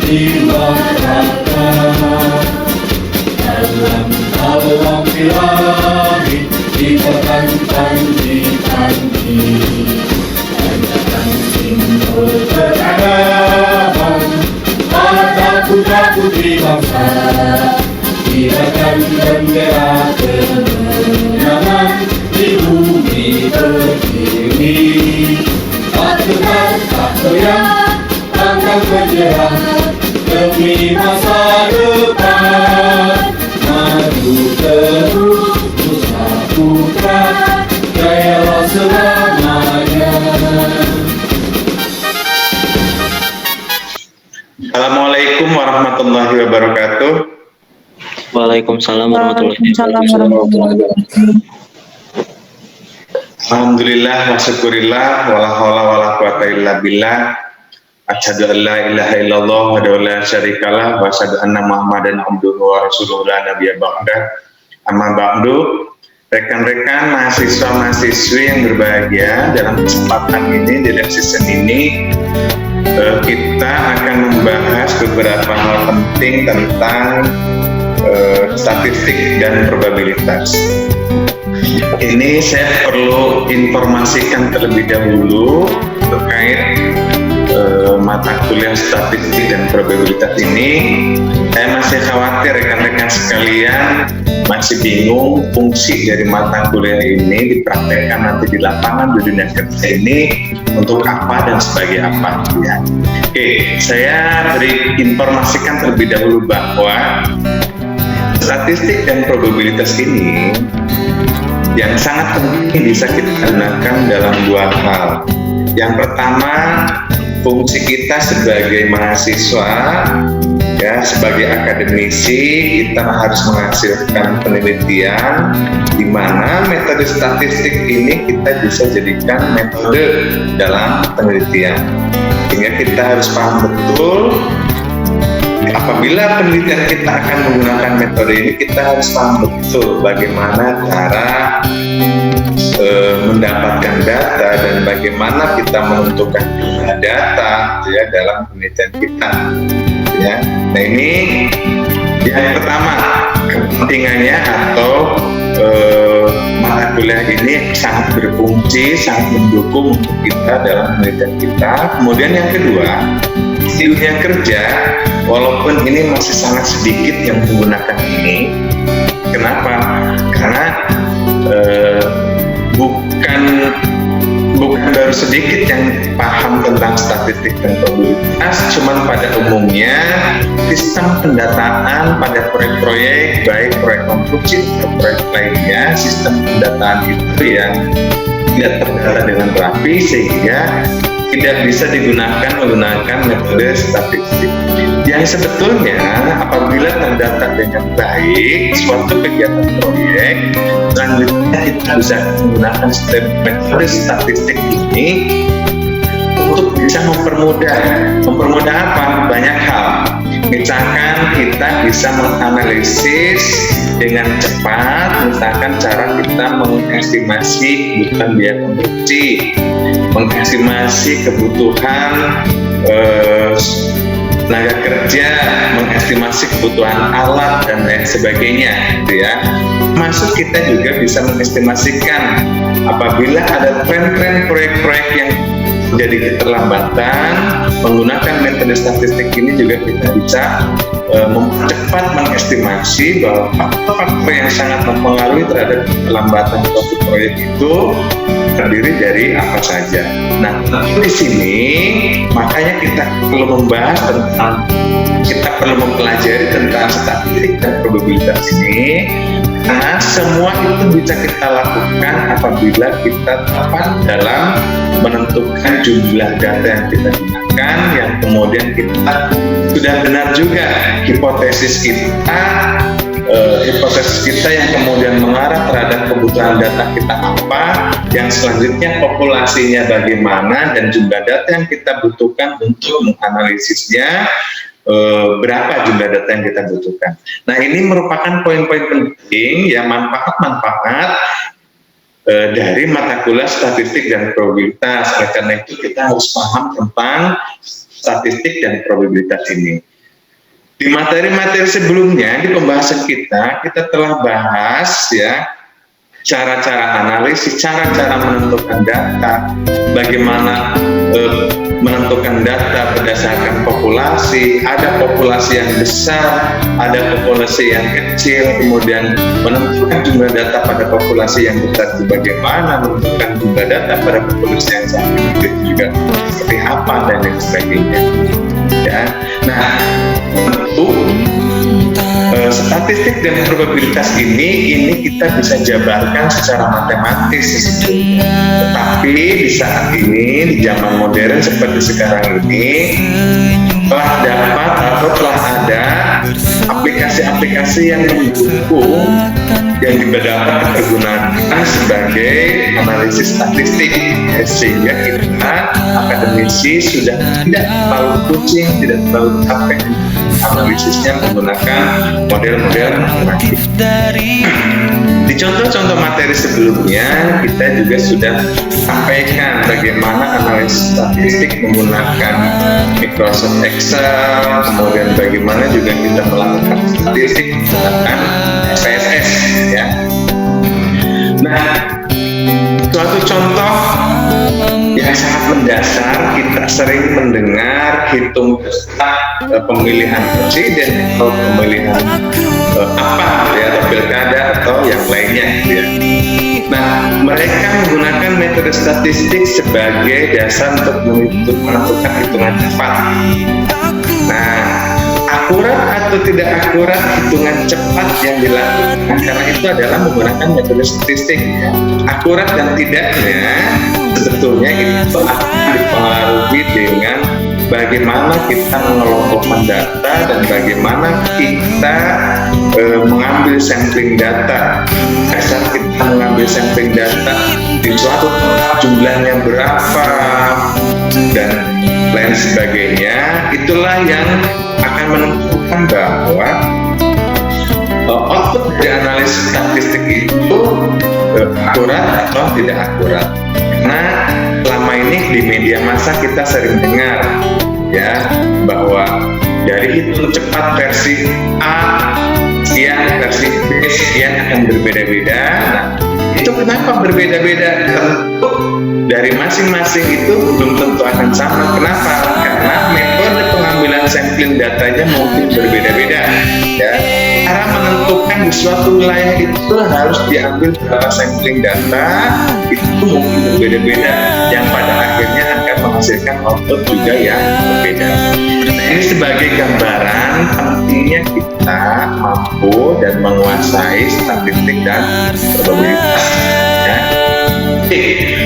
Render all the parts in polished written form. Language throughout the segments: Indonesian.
jiwa raga dalam alam ilahi dibakan janji-janji dan simbol peradaban pada putra-putri bangsa dibakan bendera kemenangan di bumi pertiwi pasukan tak goyang langkah bergerak demi masa depan maju terus Nusa Putra jayalah selamanya. Assalamualaikum warahmatullahi wabarakatuh. Waalaikumsalam warahmatullahi wabarakatuh. Alhamdulillah wa syukurillah wala haula wala quwata illa billah. Asyhadu an la ilaha illallah wa la syarikalah wa asyhadu anna Muhammadan abduhu wa rasuluhu la nabiyya ba'da. Amma ba'du. Rekan-rekan mahasiswa-mahasiswi yang berbahagia, dalam kesempatan ini di live season ini kita akan membahas beberapa hal penting tentang statistik dan probabilitas. Ini saya perlu informasikan terlebih dahulu terkait mata kuliah statistik dan probabilitas ini. Saya masih khawatir rekan-rekan sekalian masih bingung fungsi dari mata kuliah ini dipraktekkan nanti di lapangan di dunia kerja ini untuk apa dan sebagai apa ya. Oke, saya beri informasikan terlebih dahulu bahwa statistik dan probabilitas ini yang sangat penting bisa kita gunakan dalam dua hal. Yang pertama, fungsi kita sebagai mahasiswa, ya, sebagai akademisi, kita harus menghasilkan penelitian di mana metode statistik ini kita bisa jadikan metode dalam penelitian. Sehingga kita harus paham betul apabila penelitian kita akan menggunakan metode ini, kita harus paham betul bagaimana cara mendapatkan data dan bagaimana kita menentukan jumlah data ya dalam penelitian kita ya. Nah, ini yang pertama, kepentingannya atau mata kuliah ini sangat berfungsi, sangat mendukung untuk kita dalam penelitian kita. Kemudian yang kedua, di dunia kerja walaupun ini masih sangat sedikit yang menggunakan ini. Kenapa? Karena bukan baru sedikit yang paham tentang statistik dan probabilitas, cuman pada umumnya sistem pendataan pada proyek-proyek, baik proyek konstruksi atau proyek lainnya, sistem pendataan itu yang tidak terdata dengan rapi sehingga tidak bisa digunakan menggunakan metode statistik. Yang sebetulnya apabila terdata dengan baik suatu kegiatan proyek, selanjutnya kita bisa menggunakan metode statistik ini untuk bisa mempermudah apa? Banyak hal. Misalkan kita bisa menganalisis dengan cepat, misalkan cara kita mengestimasi kebutuhan biaya konstruksi, mengestimasi kebutuhan tenaga kerja, mengestimasi kebutuhan alat dan lain sebagainya, gitu ya. Masuk kita juga bisa mengestimasikan apabila ada tren-tren proyek-proyek yang jadi keterlambatan, menggunakan metode statistik ini juga kita bisa mempercepat mengestimasi bahwa faktor-faktor yang sangat mempengaruhi terhadap keterlambatan suatu proyek itu terdiri dari apa saja. Nah, di sini makanya kita perlu membahas tentang, kita perlu mempelajari tentang statistik dan probabilitas ini, karena semua itu bisa kita lakukan apabila kita tepat dalam menentukan jumlah data yang kita gunakan, yang kemudian kita sudah benar juga hipotesis kita yang kemudian mengarah terhadap kebutuhan data kita apa, yang selanjutnya populasinya bagaimana, dan jumlah data yang kita butuhkan untuk menganalisisnya berapa jumlah data yang kita butuhkan. Nah, ini merupakan poin-poin penting ya, manfaat-manfaat dari mata kuliah statistik dan probabilitas. Oleh karena itu kita harus paham tentang statistik dan probabilitas ini. Di materi-materi sebelumnya di pembahasan kita telah bahas ya cara-cara analisis, cara-cara menentukan data, bagaimana menentukan data berdasarkan populasi, ada populasi yang besar, ada populasi yang kecil, kemudian menentukan jumlah data pada populasi yang besar itu bagaimana, menentukan jumlah data pada populasi yang sangat kecil juga seperti apa dan lain sebagainya. Ya, nah tentu statistik dan probabilitas ini kita bisa jabarkan secara matematis, tetapi di saat ini di zaman modern seperti sekarang ini telah dapat atau telah ada aplikasi-aplikasi yang mendukung yang dapat digunakan sebagai analisis statistik, sehingga kita akademisi sudah tidak terlalu pusing, tidak terlalu capek analisisnya menggunakan model-model matematik. Di contoh-contoh materi sebelumnya kita juga sudah sampaikan bagaimana analisis statistik menggunakan Microsoft Excel, kemudian bagaimana juga kita melakukan statistik menggunakan SPSS ya. Nah, suatu contoh yang sangat mendasar, kita sering mendengar hitung pemilihan presiden atau pemilihan apa ya, atau pilkada atau yang lainnya ya. Nah, mereka menggunakan metode statistik sebagai dasar untuk menentukan hitungan cepat. Nah, akurat atau tidak akurat hitungan cepat yang dilakukan karena itu adalah menggunakan metode statistik. Akurat dan tidaknya sebetulnya itu akan dipengaruhi dengan bagaimana kita mengelompokkan data dan bagaimana kita mengambil sampling data. Saat kita mengambil sampling data di suatu jumlahnya berapa dan lain sebagainya, itulah yang akan menentukan bahwa output dari analisis statistik itu akurat atau tidak akurat. Karena selama ini di media massa kita sering dengar ya bahwa dari hitung cepat versi A sekian, versi B sekian akan berbeda-beda. Nah, itu kenapa berbeda-beda? Tentu dari masing-masing itu belum tentu akan sama. Kenapa? Karena metode pengambilan sampling datanya mungkin berbeda-beda ya. Cara menentukan di suatu wilayah itu harus diambil berapa sampling data itu mungkin berbeda-beda, yang pada akhirnya akan menghasilkan output juga yang berbeda. Nah, ini sebagai gambaran pentingnya kita mampu dan menguasai statistik dan probabilitas ya.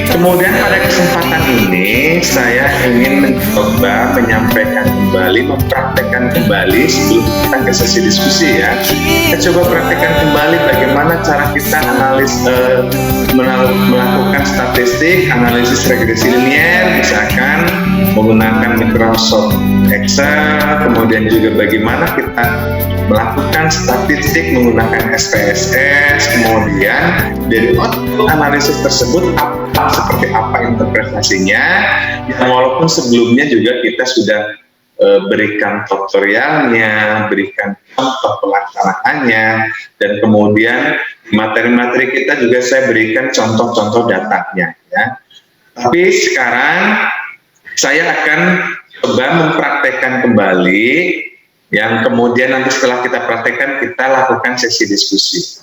Kemudian pada kesempatan ini saya ingin mencoba menyampaikan kembali, mempraktekkan kembali sebelum kita ke sesi diskusi ya. Kita coba praktekkan kembali bagaimana cara kita melakukan statistik, analisis regresi linier, misalkan menggunakan Microsoft Excel, kemudian juga bagaimana kita melakukan statistik menggunakan SPSS, kemudian dari output analisis tersebut seperti apa interpretasinya, yang walaupun sebelumnya juga kita sudah berikan tutorialnya, berikan contoh pelaksanaannya, dan kemudian materi-materi kita juga saya berikan contoh-contoh datanya ya. Tapi sekarang saya akan coba mempraktekkan kembali yang kemudian nanti setelah kita praktekkan kita lakukan sesi diskusi.